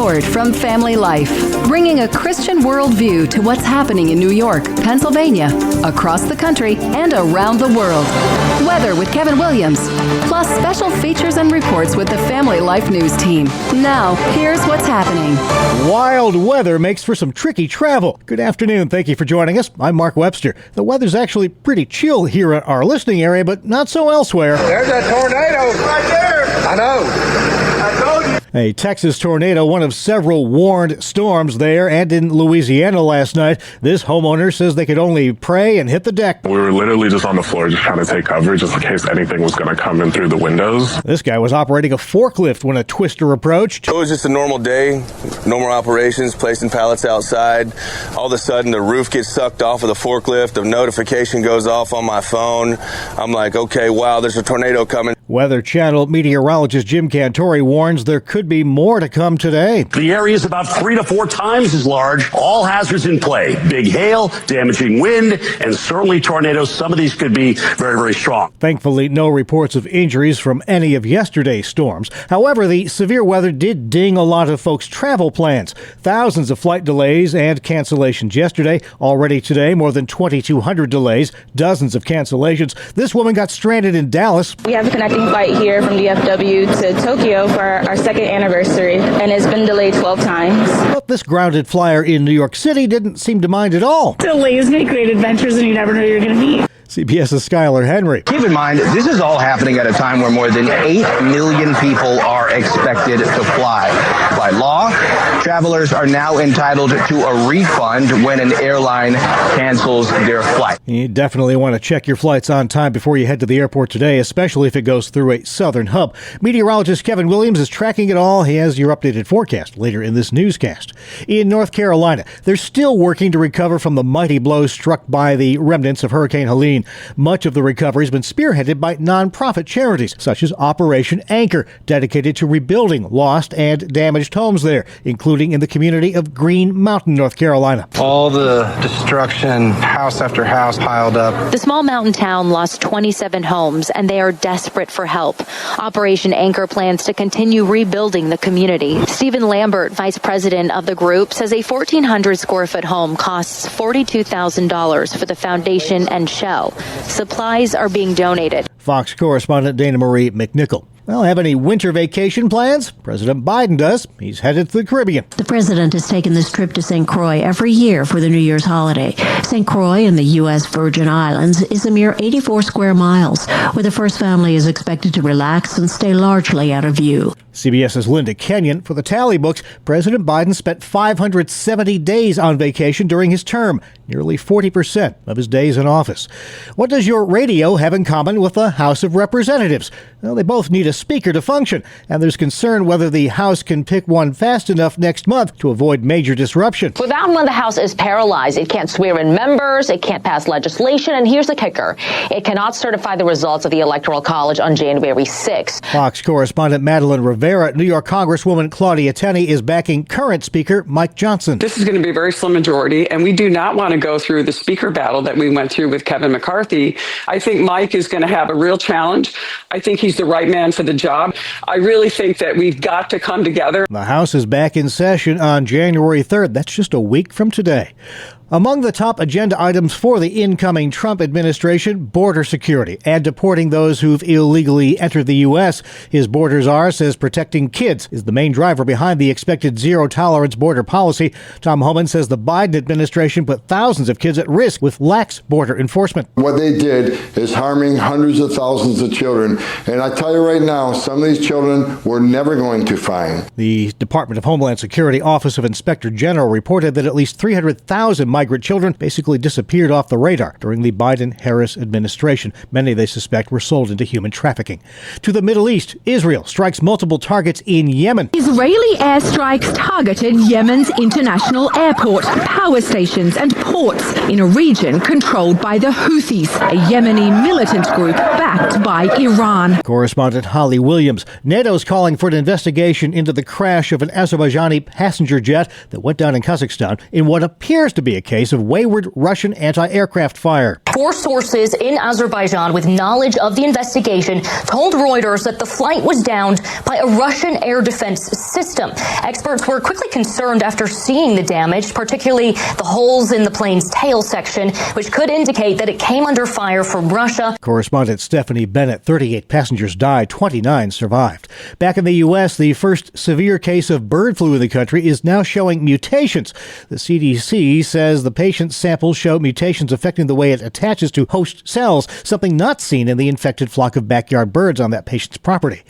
Report from Family Life, bringing a Christian worldview to what's happening in New York, Pennsylvania, across the country, and around the world. Weather with Kevin Williams, plus special features and reports with the Family Life News team. Now, here's what's happening. Wild weather makes for some tricky travel. Good afternoon. Thank you for joining us. I'm Mark Webster. The weather's actually pretty chill here in our listening area, but not so elsewhere. There's a tornado right there. I know. I told you. A Texas tornado, one of several warned storms there and in Louisiana last night. This homeowner says they could only pray and hit the deck. We were literally just on the floor just trying to take cover just in case anything was going to come in through the windows. This guy was operating a forklift when a twister approached. It was just a normal day, normal operations, placing pallets outside. All of a sudden, the roof gets sucked off of the forklift. A notification goes off on my phone. I'm like, okay, wow, there's a tornado coming. Weather Channel meteorologist Jim Cantori warns there could be more to come today. The area is about 3 to 4 times as large. All hazards in play. Big hail, damaging wind, and certainly tornadoes. Some of these could be very, very strong. Thankfully, no reports of injuries from any of yesterday's storms. However, the severe weather did ding a lot of folks' travel plans. Thousands of flight delays and cancellations yesterday. Already today, more than 2,200 delays, dozens of cancellations. This woman got stranded in Dallas. We have a connecting flight here from DFW to Tokyo for our second anniversary, and it's been delayed 12 times. But this grounded flyer in New York City didn't seem to mind at all. Delays make great adventures, and you never know who you're going to meet. CBS's Skylar Henry. Keep in mind, this is all happening at a time where more than 8 million people are expected to fly. By law, travelers are now entitled to a refund when an airline cancels their flight. You definitely want to check your flights on time before you head to the airport today, especially if it goes through a southern hub. Meteorologist Kevin Williams is tracking it all. He has your updated forecast later in this newscast. In North Carolina, they're still working to recover from the mighty blow struck by the remnants of Hurricane Helene. Much of the recovery has been spearheaded by nonprofit charities, such as Operation Anchor, dedicated to rebuilding lost and damaged homes there, including in the community of Green Mountain, North Carolina. All the destruction, house after house piled up. The small mountain town lost 27 homes, and they are desperate for help. Operation Anchor plans to continue rebuilding the community. Stephen Lambert, vice president of the group, says a 1,400 square foot home costs $42,000 for the foundation and shell. Supplies are being donated. Fox correspondent Dana Marie McNichol. Well, have any winter vacation plans? President Biden does. He's headed to the Caribbean. The president has taken this trip to St. Croix every year for the New Year's holiday. St. Croix in the U.S. Virgin Islands is a mere 84 square miles, where the first family is expected to relax and stay largely out of view. CBS's Linda Kenyon. For the tally books, President Biden spent 570 days on vacation during his term, nearly 40% of his days in office. What does your radio have in common with the House of Representatives? Well, they both need a speaker to function, and there's concern whether the House can pick one fast enough next month to avoid major disruption. Without one, the House is paralyzed. It can't swear in members, it can't pass legislation, and here's the kicker. It cannot certify the results of the Electoral College on January 6th. Fox correspondent Madeline Rivera. New York Congresswoman Claudia Tenney is backing current Speaker Mike Johnson. This is going to be a very slim majority, and we do not want to go through the speaker battle that we went through with Kevin McCarthy. I think Mike is going to have a real challenge. I think he's the right man for the job. I really think that we've got to come together. The House is back in session on January 3rd. That's just a week from today. Among the top agenda items for the incoming Trump administration, border security and deporting those who've illegally entered the U.S. His Borders Are says protecting kids is the main driver behind the expected zero-tolerance border policy. Tom Homan says the Biden administration put thousands of kids at risk with lax border enforcement. What they did is harming hundreds of thousands of children. And I tell you right now, some of these children we're never going to find. The Department of Homeland Security Office of Inspector General reported that at least 300,000 migrant children basically disappeared off the radar during the Biden-Harris administration. Many, they suspect, were sold into human trafficking. To the Middle East, Israel strikes multiple targets in Yemen. Israeli airstrikes targeted Yemen's international airport, power stations and ports in a region controlled by the Houthis, a Yemeni militant group backed by Iran. Correspondent Holly Williams. NATO's calling for an investigation into the crash of an Azerbaijani passenger jet that went down in Kazakhstan in what appears to be a case of wayward Russian anti-aircraft fire. 4 sources in Azerbaijan with knowledge of the investigation told Reuters that the flight was downed by a Russian air defense system. Experts were quickly concerned after seeing the damage, particularly the holes in the plane's tail section, which could indicate that it came under fire from Russia. Correspondent Stephanie Bennett, 38 passengers died, 29 survived. Back in the U.S., the first severe case of bird flu in the country is now showing mutations. The CDC says the patient's samples show mutations affecting the way it attaches to host cells, something not seen in the infected flock of backyard birds on that patient's property.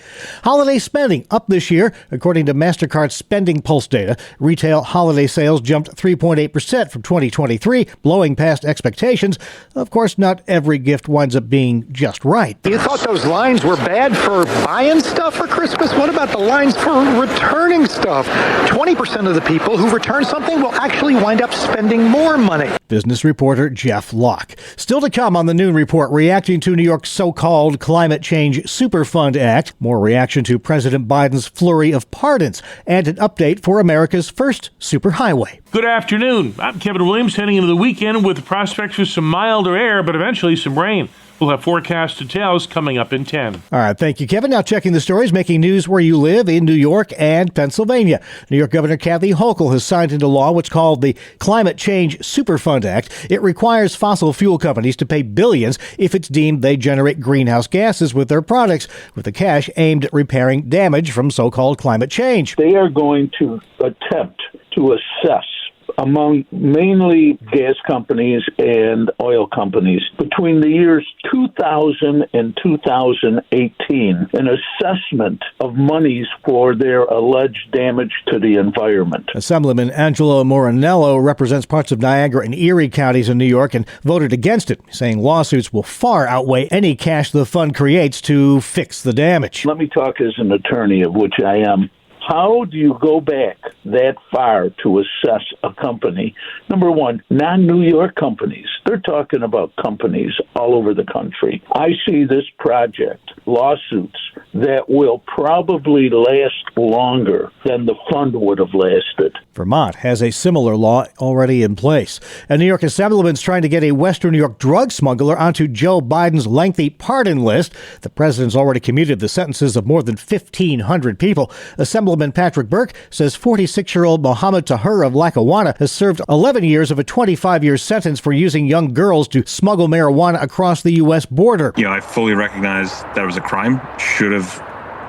Holiday spending up this year. According to MasterCard's Spending Pulse data, retail holiday sales jumped 3.8% from 2023, blowing past expectations. Of course, not every gift winds up being just right. You thought those lines were bad for buying stuff for Christmas? What about the lines for returning stuff? 20% of the people who return something will actually wind up spending more money. Business reporter Jeff Locke. Still to come on the Noon Report, reacting to New York's so-called Climate Change Superfund Act, more reaction to President Biden's flurry of pardons, and an update for America's first superhighway. Good afternoon. I'm Kevin Williams, heading into the weekend with the prospects for some milder air, but eventually some rain. We'll have forecast details coming up in 10. All right, thank you, Kevin. Now checking the stories making news where you live in New York and Pennsylvania. New York Governor Kathy Hochul has signed into law what's called the Climate Change Superfund Act. It requires fossil fuel companies to pay billions if it's deemed they generate greenhouse gases with their products, with the cash aimed at repairing damage from so-called climate change. They are going to attempt to assess among mainly gas companies and oil companies between the years 2000 and 2018 an assessment of monies for their alleged damage to the environment. Assemblyman Angelo Morinello represents parts of Niagara and Erie counties in New York and voted against it, saying lawsuits will far outweigh any cash the fund creates to fix the damage. Let me talk as an attorney, of which I am. How do you go back that far to assess a company? Number one, non-New York companies. They're talking about companies all over the country. I see this project, lawsuits, that will probably last longer than the fund would have lasted. Vermont has a similar law already in place. A New York Assemblyman's trying to get a Western New York drug smuggler onto Joe Biden's lengthy pardon list. The president's already commuted the sentences of more than 1,500 people. Assemblyman Patrick Burke says 46-year-old Mohammed Tahir of Lackawanna has served 11 years of a 25-year sentence for using young girls to smuggle marijuana across the U.S. border. I fully recognize that was a crime. Should have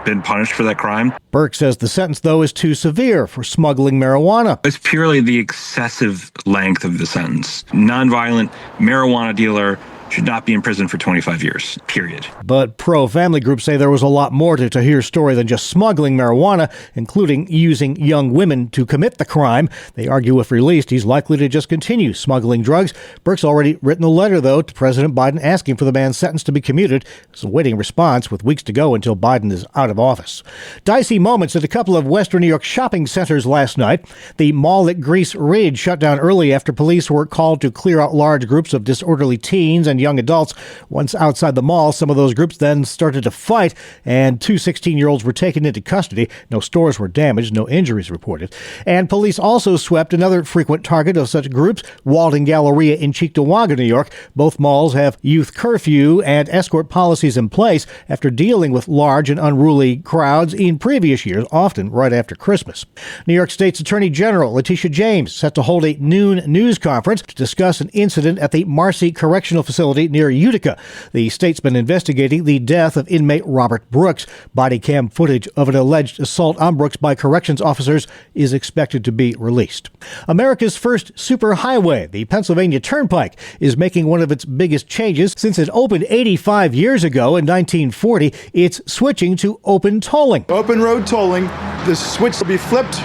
been punished for that crime. Burke says the sentence, though, is too severe for smuggling marijuana. It's purely the excessive length of the sentence. Nonviolent marijuana dealer should not be in prison for 25 years, period. But pro-family groups say there was a lot more to Tahir's story than just smuggling marijuana, including using young women to commit the crime. They argue if released, he's likely to just continue smuggling drugs. Burke's already written a letter, though, to President Biden asking for the man's sentence to be commuted. He's awaiting a response with weeks to go until Biden is out of office. Dicey moments at a couple of Western New York shopping centers last night. The mall at Greece Ridge shut down early after police were called to clear out large groups of disorderly teens and young adults. Once outside the mall, some of those groups then started to fight, and 2 16-year-olds were taken into custody. No stores were damaged, no injuries reported. And police also swept another frequent target of such groups, Walden Galleria in Cheektowaga, New York. Both malls have youth curfew and escort policies in place after dealing with large and unruly crowds in previous years, often right after Christmas. New York State's Attorney General Letitia James set to hold a noon news conference to discuss an incident at the Marcy Correctional Facility near Utica. The state's been investigating the death of inmate Robert Brooks. Body cam footage of an alleged assault on Brooks by corrections officers is expected to be released. America's first superhighway, the Pennsylvania Turnpike, is making one of its biggest changes since it opened 85 years ago in 1940. It's switching to open tolling. Open road tolling. The switch will be flipped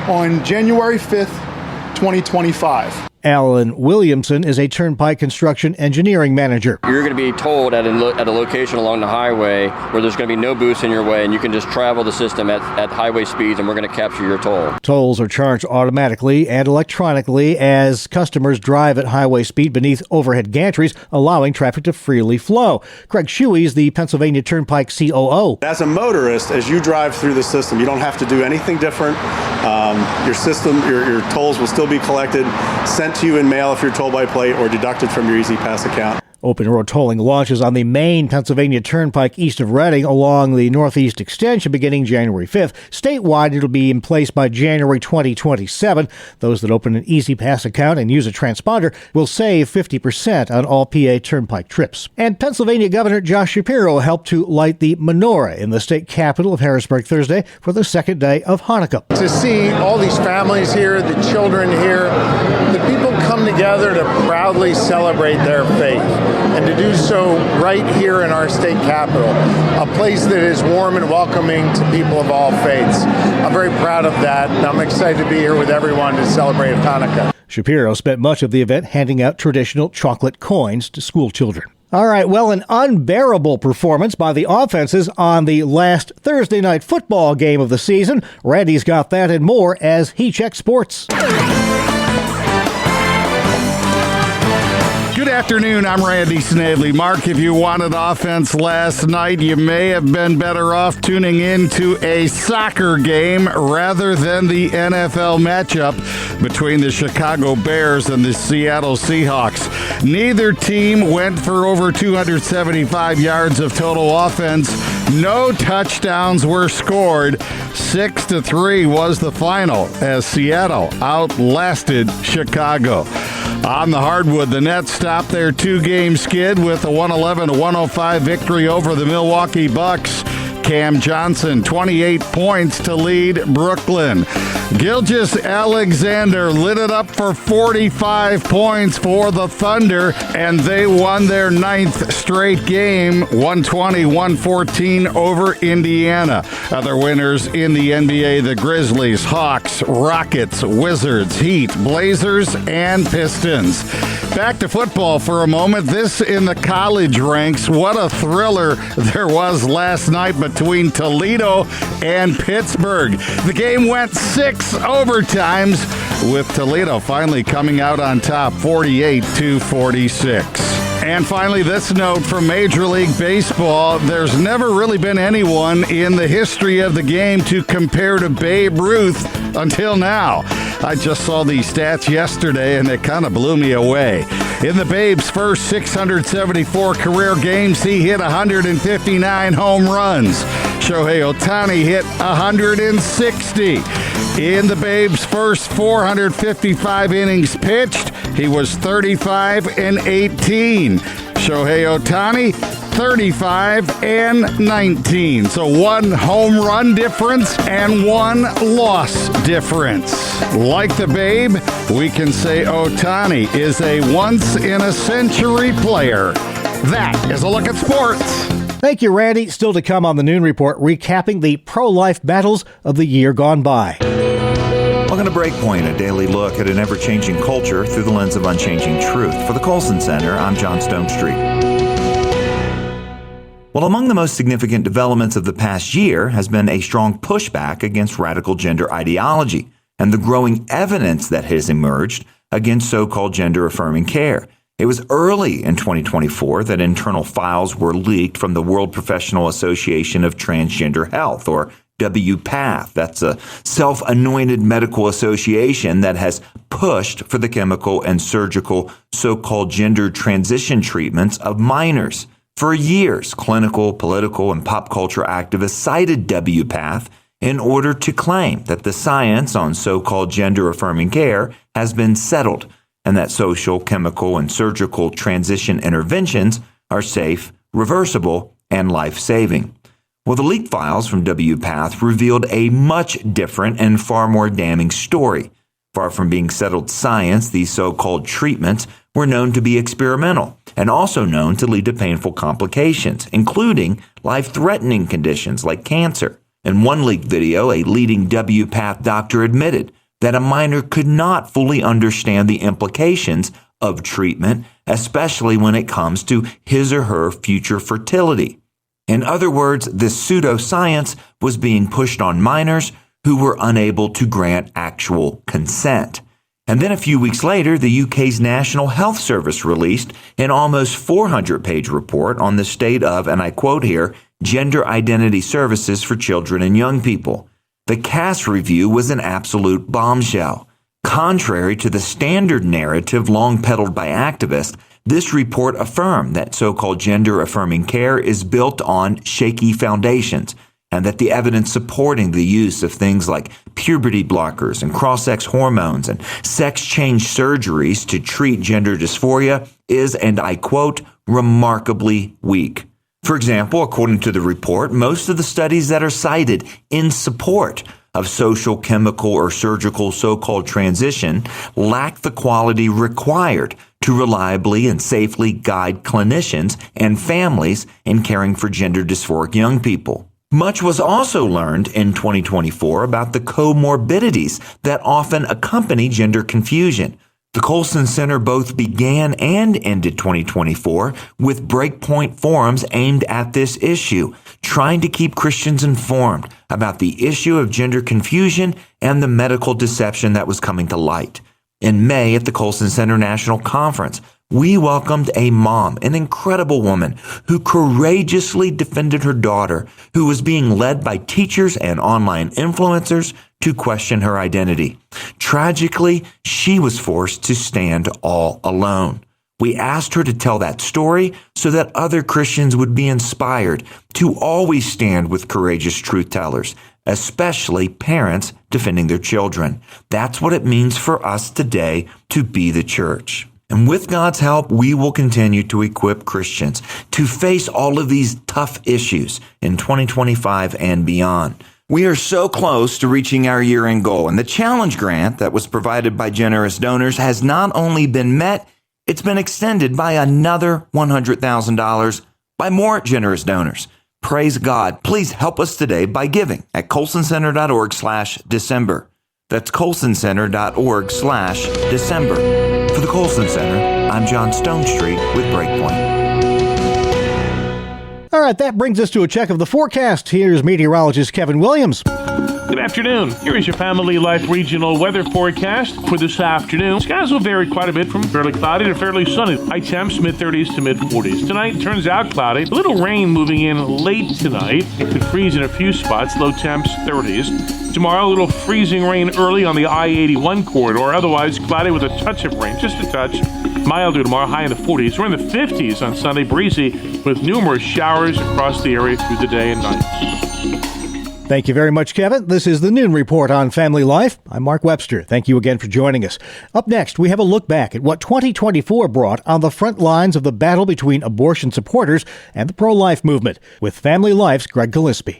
on January 5th, 2025. Alan Williamson is a Turnpike construction engineering manager. You're going to be tolled at a location along the highway where there's going to be no booths in your way, and you can just travel the system at highway speeds, and we're going to capture your toll. Tolls are charged automatically and electronically as customers drive at highway speed beneath overhead gantries, allowing traffic to freely flow. Craig Shuey is the Pennsylvania Turnpike COO. As a motorist, as you drive through the system, you don't have to do anything different. Your system, your tolls will still be collected, sent sent to you in mail if you're told by plate or deducted from your Easy Pass account. Open road tolling launches on the main Pennsylvania Turnpike east of Reading along the Northeast Extension beginning January 5th. Statewide, it'll be in place by January 2027. Those that open an Easy Pass account and use a transponder will save 50% on all PA Turnpike trips. And Pennsylvania Governor Josh Shapiro helped to light the menorah in the state capital of Harrisburg Thursday for the second day of Hanukkah. To see all these families here, the children here, the people come together to proudly celebrate their faith, and to do so right here in our state capital, a place that is warm and welcoming to people of all faiths. I'm very proud of that, and I'm excited to be here with everyone to celebrate Hanukkah. Shapiro spent much of the event handing out traditional chocolate coins to school children. All right, well, an unbearable performance by the offenses on the last Thursday night football game of the season. Randy's got that and more as he checks sports. Good afternoon, I'm Randy Snavely. Mark, if you wanted offense last night, you may have been better off tuning in to a soccer game rather than the NFL matchup between the Chicago Bears and the Seattle Seahawks. Neither team went for over 275 yards of total offense. No touchdowns were scored. 6-3 was the final as Seattle outlasted Chicago. On the hardwood, the Nets stopped their two-game skid with a 111-105 victory over the Milwaukee Bucks. Cam Johnson, 28 points to lead Brooklyn. Gilgeous-Alexander lit it up for 45 points for the Thunder, and they won their 9th straight game, 120-114 over Indiana. Other winners in the NBA, the Grizzlies, Hawks, Rockets, Wizards, Heat, Blazers, and Pistons. Back to football for a moment. This in the college ranks. What a thriller there was last night between Toledo and Pittsburgh. The game went 6 overtimes, with Toledo finally coming out on top 48-46. And finally, this note from Major League Baseball. There's never really been anyone in the history of the game to compare to Babe Ruth until now. I just saw these stats yesterday, and it kind of blew me away. In the Babe's first 674 career games, he hit 159 home runs. Shohei Ohtani hit 160. In the Babe's first 455 innings pitched, he was 35-18. Shohei Ohtani, 35-19. So one home run difference and one loss difference. Like the Babe, we can say Ohtani is a once-in-a-century player. That is a look at sports. Thank you, Randy. Still to come on the Noon Report, recapping the pro-life battles of the year gone by. Welcome to Breakpoint, a daily look at an ever-changing culture through the lens of unchanging truth. For the Colson Center, I'm John Stonestreet. Well, among the most significant developments of the past year has been a strong pushback against radical gender ideology and the growing evidence that has emerged against so-called gender-affirming care. It was early in 2024 that internal files were leaked from the World Professional Association of Transgender Health, or WPATH. That's a self-anointed medical association that has pushed for the chemical and surgical so-called gender transition treatments of minors. For years, clinical, political, and pop culture activists cited WPATH in order to claim that the science on so-called gender-affirming care has been settled and that social, chemical, and surgical transition interventions are safe, reversible, and life-saving. Well, the leaked files from WPATH revealed a much different and far more damning story. Far from being settled science, these so-called treatments were known to be experimental and also known to lead to painful complications, including life-threatening conditions like cancer. In one leaked video, a leading WPATH doctor admitted that a minor could not fully understand the implications of treatment, especially when it comes to his or her future fertility. In other words, this pseudoscience was being pushed on minors who were unable to grant actual consent. And then a few weeks later, the UK's National Health Service released an almost 400-page report on the state of, and I quote here, gender identity services for children and young people. The CAS review was an absolute bombshell. Contrary to the standard narrative long peddled by activists, this report affirmed that so-called gender-affirming care is built on shaky foundations, and that the evidence supporting the use of things like puberty blockers and cross-sex hormones and sex-change surgeries to treat gender dysphoria is, and I quote, remarkably weak. For example, according to the report, most of the studies that are cited in support of social, chemical, or surgical so-called transition lack the quality required to reliably and safely guide clinicians and families in caring for gender dysphoric young people. Much was also learned in 2024 about the comorbidities that often accompany gender confusion. The Colson Center both began and ended 2024 with breakpoint forums aimed at this issue, trying to keep Christians informed about the issue of gender confusion and the medical deception that was coming to light. In May at the Colson Center National Conference, we welcomed a mom, an incredible woman, who courageously defended her daughter, who was being led by teachers and online influencers to question her identity. Tragically, she was forced to stand all alone. We asked her to tell that story so that other Christians would be inspired to always stand with courageous truth tellers, especially parents defending their children. That's what it means for us today to be the church. And with God's help, we will continue to equip Christians to face all of these tough issues in 2025 and beyond. We are so close to reaching our year-end goal, and the challenge grant that was provided by generous donors has not only been met, it's been extended by another $100,000 by more generous donors. Praise God. Please help us today by giving at colsoncenter.org/December. That's colsoncenter.org/December. For the Colson Center, I'm John Stonestreet with Breakpoint. All right, that brings us to a check of the forecast. Here's meteorologist Kevin Williams. Good afternoon. Here is your Family Life regional weather forecast for this afternoon. Skies will vary quite a bit from fairly cloudy to fairly sunny. High temps mid-30s to mid-40s. Tonight turns out cloudy. A little rain moving in late tonight. It could freeze in a few spots. Low temps 30s. Tomorrow, a little freezing rain early on the I-81 corridor. Otherwise, cloudy with a touch of rain, just a touch. Milder tomorrow, high in the 40s. We're in the 50s on Sunday, breezy with numerous showers across the area through the day and night. Thank you very much, Kevin. This is the Noon Report on Family Life. I'm Mark Webster. Thank you again for joining us. Up next, we have a look back at what 2024 brought on the front lines of the battle between abortion supporters and the pro-life movement with Family Life's Greg Gillespie.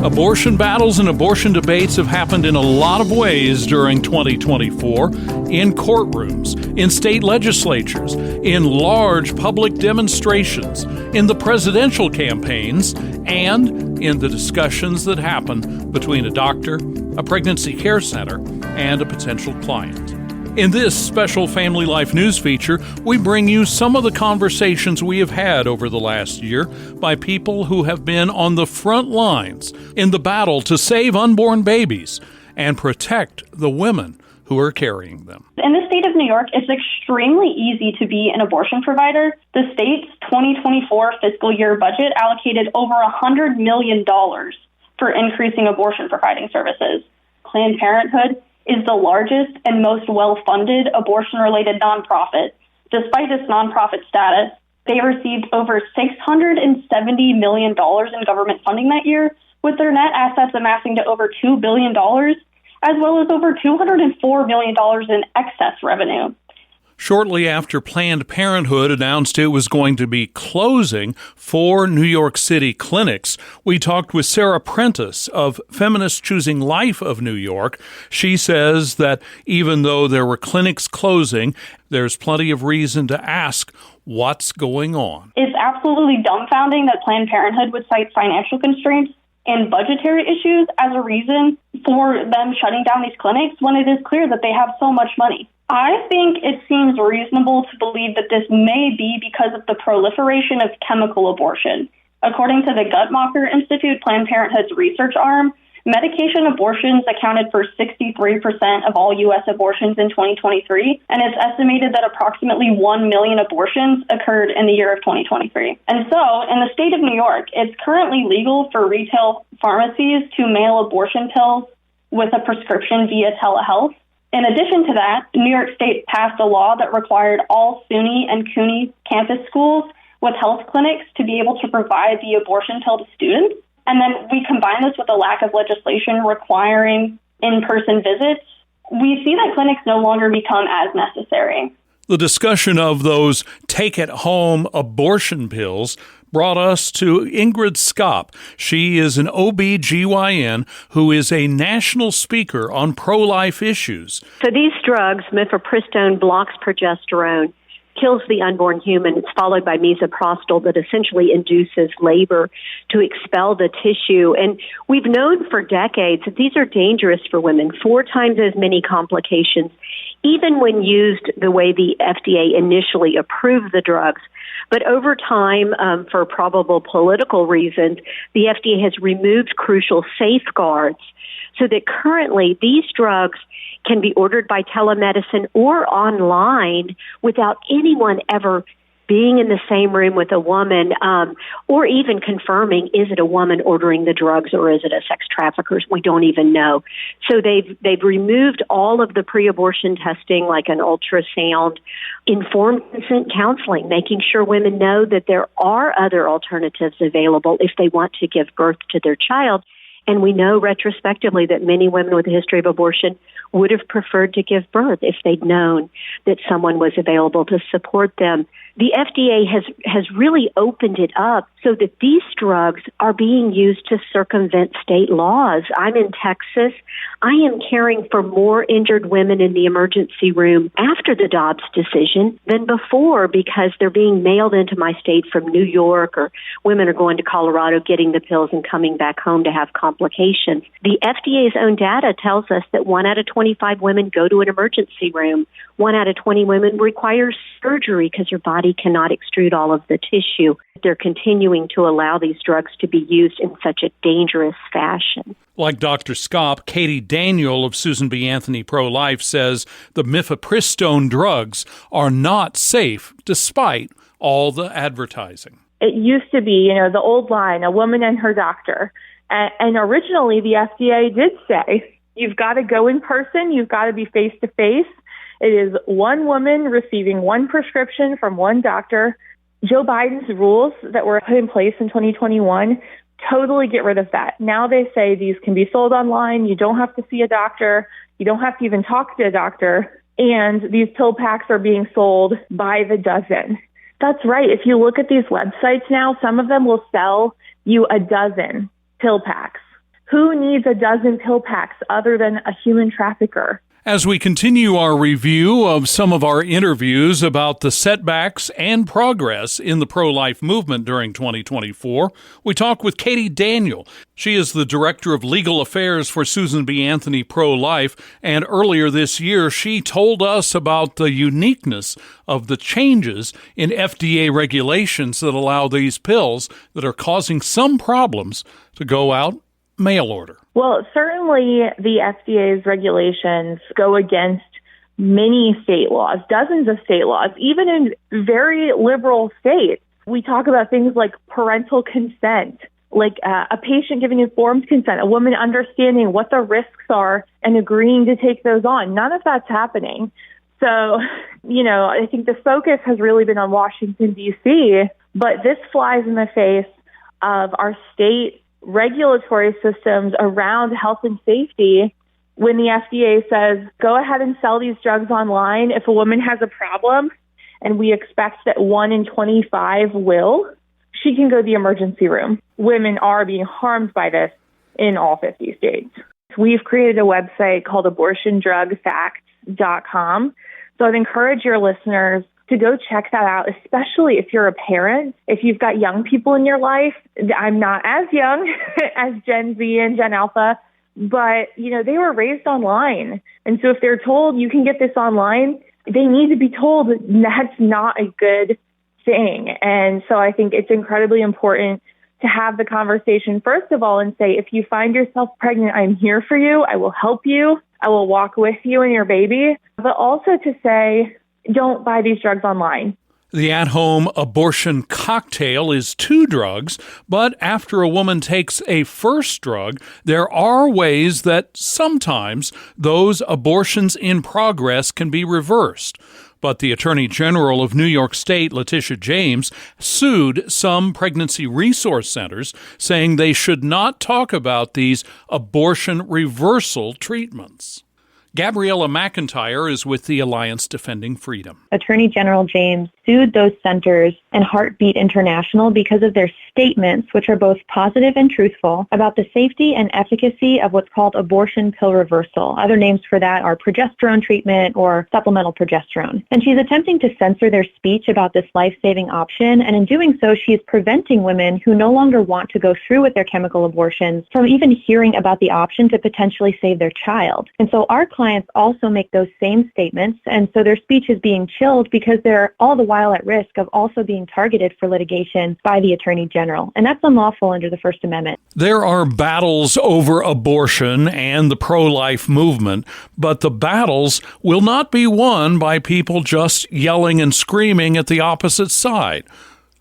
Abortion battles and abortion debates have happened in a lot of ways during 2024, in courtrooms, in state legislatures, in large public demonstrations, in the presidential campaigns, and in the discussions that happen between a doctor, a pregnancy care center, and a potential client. In this special Family Life news feature, we bring you some of the conversations we have had over the last year by people who have been on the front lines in the battle to save unborn babies and protect the women who are carrying them. In the state of New York, it's extremely easy to be an abortion provider. The state's 2024 fiscal year budget allocated over $100 million for increasing abortion providing services. Planned Parenthood is the largest and most well-funded abortion-related nonprofit. Despite its nonprofit status, they received over $670 million in government funding that year, with their net assets amassing to over $2 billion, as well as over $204 million in excess revenue. Shortly after Planned Parenthood announced it was going to be closing 4 New York City clinics, we talked with Sarah Prentice of Feminists Choosing Life of New York. She says that even though there were clinics closing, there's plenty of reason to ask what's going on. It's absolutely dumbfounding that Planned Parenthood would cite financial constraints and budgetary issues as a reason for them shutting down these clinics when it is clear that they have so much money. I think it seems reasonable to believe that this may be because of the proliferation of chemical abortion. According to the Guttmacher Institute, Planned Parenthood's research arm, Medication abortions accounted for 63% of all U.S. abortions in 2023, and it's estimated that approximately 1 million abortions occurred in the year of 2023. And so, in the state of New York, it's currently legal for retail pharmacies to mail abortion pills with a prescription via telehealth. In addition to that, New York State passed a law that required all SUNY and CUNY campus schools with health clinics to be able to provide the abortion pill to students. And then we combine this with a lack of legislation requiring in-person visits. We see that clinics no longer become as necessary. The discussion of those take-at-home abortion pills brought us to Ingrid Skop. She is an OB/GYN who is a national speaker on pro-life issues. So these drugs, mifepristone blocks progesterone, kills the unborn human. It's followed by misoprostol that essentially induces labor to expel the tissue. And we've known for decades that these are dangerous for women, 4 times as many complications, even when used the way the FDA initially approved the drugs. But over time, for probable political reasons, the FDA has removed crucial safeguards so that currently these drugs can be ordered by telemedicine or online without anyone ever being in the same room with a woman, or even confirming, is it a woman ordering the drugs or is it a sex trafficker? We don't even know. So they've removed all of the pre-abortion testing, like an ultrasound, informed consent counseling, making sure women know that there are other alternatives available if they want to give birth to their child. And we know retrospectively that many women with a history of abortion would have preferred to give birth if they'd known that someone was available to support them. The FDA has really opened it up so that these drugs are being used to circumvent state laws. I'm in Texas. I am caring for more injured women in the emergency room after the Dobbs decision than before because they're being mailed into my state from New York, or women are going to Colorado getting the pills and coming back home to have complications. The FDA's own data tells us that 1 out of 25 women go to an emergency room. 1 out of 20 women require surgery because your body cannot extrude all of the tissue. They're continuing to allow these drugs to be used in such a dangerous fashion. Like Dr. Skop, Katie Daniel of Susan B. Anthony Pro-Life says the mifepristone drugs are not safe despite all the advertising. It used to be, the old line, a woman and her doctor. And originally the FDA did say, you've got to go in person, you've got to be face-to-face. It is one woman receiving one prescription from one doctor. Joe Biden's rules that were put in place in 2021 totally get rid of that. Now they say these can be sold online. You don't have to see a doctor. You don't have to even talk to a doctor. And these pill packs are being sold by the dozen. That's right. If you look at these websites now, some of them will sell you a dozen pill packs. Who needs a dozen pill packs other than a human trafficker? As we continue our review of some of our interviews about the setbacks and progress in the pro-life movement during 2024, we talk with Katie Daniel. She is the Director of Legal Affairs for Susan B. Anthony Pro-Life, and earlier this year she told us about the uniqueness of the changes in FDA regulations that allow these pills that are causing some problems to go out mail order. Well, certainly the FDA's regulations go against many state laws, dozens of state laws, even in very liberal states. We talk about things like parental consent, like a patient giving informed consent, a woman understanding what the risks are and agreeing to take those on. None of that's happening. So, I think the focus has really been on Washington, D.C., but this flies in the face of our state regulatory systems around health and safety when the FDA says, go ahead and sell these drugs online if a woman has a problem, and we expect that 1 in 25 will, she can go to the emergency room. Women are being harmed by this in all 50 states. We've created a website called abortiondrugfacts.com. So I'd encourage your listeners to go check that out, especially if you're a parent, if you've got young people in your life. I'm not as young as Gen Z and Gen Alpha, but, they were raised online. And so if they're told you can get this online, they need to be told that's not a good thing. And so I think it's incredibly important to have the conversation, first of all, and say, if you find yourself pregnant, I'm here for you. I will help you. I will walk with you and your baby. But also to say, don't buy these drugs online. The at-home abortion cocktail is 2 drugs, but after a woman takes a first drug, there are ways that sometimes those abortions in progress can be reversed. But the Attorney General of New York State, Letitia James, sued some pregnancy resource centers, saying they should not talk about these abortion reversal treatments. Gabriella McIntyre is with the Alliance Defending Freedom. Attorney General James sued those centers and Heartbeat International because of their statements, which are both positive and truthful, about the safety and efficacy of what's called abortion pill reversal. Other names for that are progesterone treatment or supplemental progesterone. And she's attempting to censor their speech about this life-saving option, and in doing so, she is preventing women who no longer want to go through with their chemical abortions from even hearing about the option to potentially save their child. And so our clients also make those same statements, and so their speech is being chilled because they're all the while at risk of also being targeted for litigation by the Attorney General, and that's unlawful under the First Amendment. There are battles over abortion and the pro-life movement, but the battles will not be won by people just yelling and screaming at the opposite side.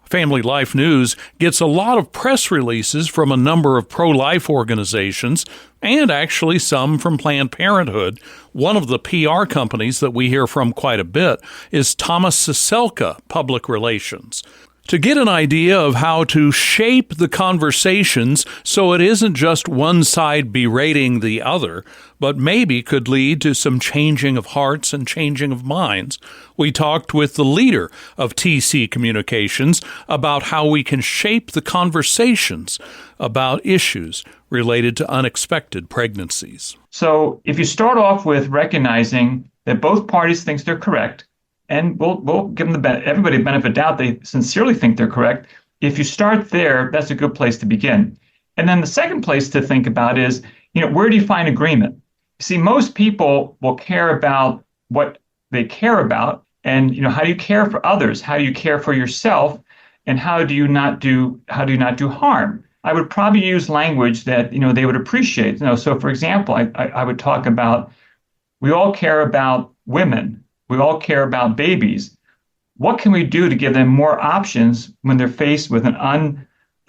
Family Life News gets a lot of press releases from a number of pro-life organizations and actually some from Planned Parenthood. One of the PR companies that we hear from quite a bit is Thomas Siselka Public Relations. To get an idea of how to shape the conversations so it isn't just one side berating the other, but maybe could lead to some changing of hearts and changing of minds, we talked with the leader of TC Communications about how we can shape the conversations about issues related to unexpected pregnancies. So if you start off with recognizing that both parties think they're correct, and we'll give them everybody a benefit of doubt, they sincerely think they're correct. If you start there, that's a good place to begin. And then the second place to think about is, where do you find agreement? You see, most people will care about what they care about, and how do you care for others? How do you care for yourself? And how do you not do harm? I would probably use language that they would appreciate. So for example, I would talk about, we all care about women. We all care about babies. What can we do to give them more options when they're faced with an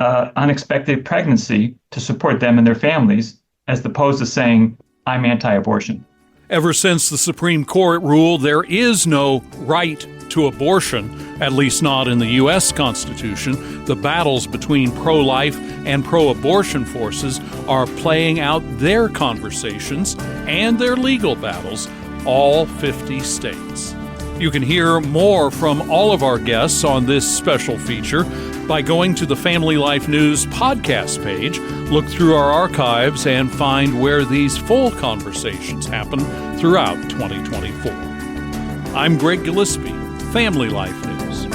unexpected pregnancy to support them and their families, as opposed to saying, I'm anti-abortion? Ever since the Supreme Court ruled there is no right to abortion, at least not in the U.S. Constitution, the battles between pro-life and pro-abortion forces are playing out their conversations and their legal battles, all 50 states. You can hear more from all of our guests on this special feature by going to the Family Life News podcast page, look through our archives, and find where these full conversations happen throughout 2024. I'm Greg Gillespie, Family Life News.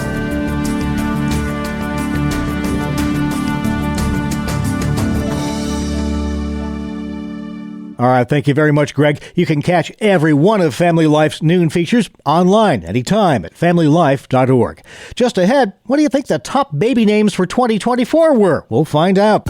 All right, thank you very much, Greg. You can catch every one of Family Life's noon features online anytime at familylife.org. Just ahead, what do you think the top baby names for 2024 were? We'll find out.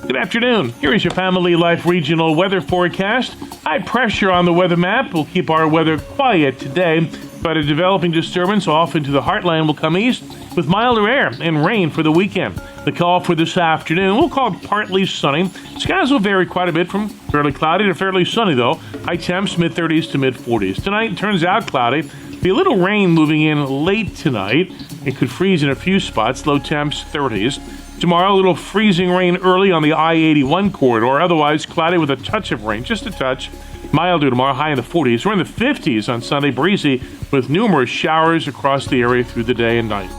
Good afternoon. Here is your Family Life regional weather forecast. High pressure on the weather map will keep our weather quiet today, but a developing disturbance off into the heartland will come east with milder air and rain for the weekend. The call for this afternoon, we'll call it partly sunny. Skies will vary quite a bit from fairly cloudy to fairly sunny, though. High temps, mid-30s to mid-40s. Tonight, it turns out cloudy. Be a little rain moving in late tonight. It could freeze in a few spots, low temps, 30s. Tomorrow, a little freezing rain early on the I-81 corridor. Otherwise, cloudy with a touch of rain, just a touch. Milder tomorrow, high in the 40s. We're in the 50s on Sunday, breezy with numerous showers across the area through the day and night.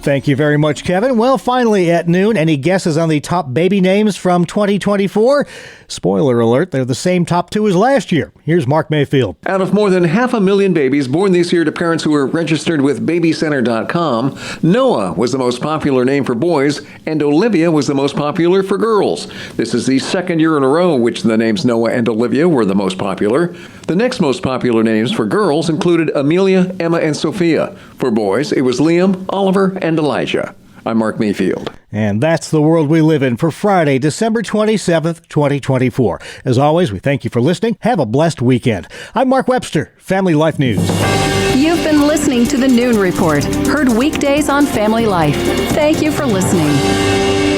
Thank you very much, Kevin. Well, finally at noon, any guesses on the top baby names from 2024? Spoiler alert, they're the same top 2 as last year. Here's Mark Mayfield. Out of more than 500,000 babies born this year to parents who were registered with BabyCenter.com, Noah was the most popular name for boys, and Olivia was the most popular for girls. This is the second year in a row which the names Noah and Olivia were the most popular. The next most popular names for girls included Amelia, Emma, and Sophia. For boys, it was Liam, Oliver, and Elijah. I'm Mark Mayfield. And that's the world we live in for Friday, December 27th, 2024. As always, we thank you for listening. Have a blessed weekend. I'm Mark Webster, Family Life News. You've been listening to the Noon Report, heard weekdays on Family Life. Thank you for listening.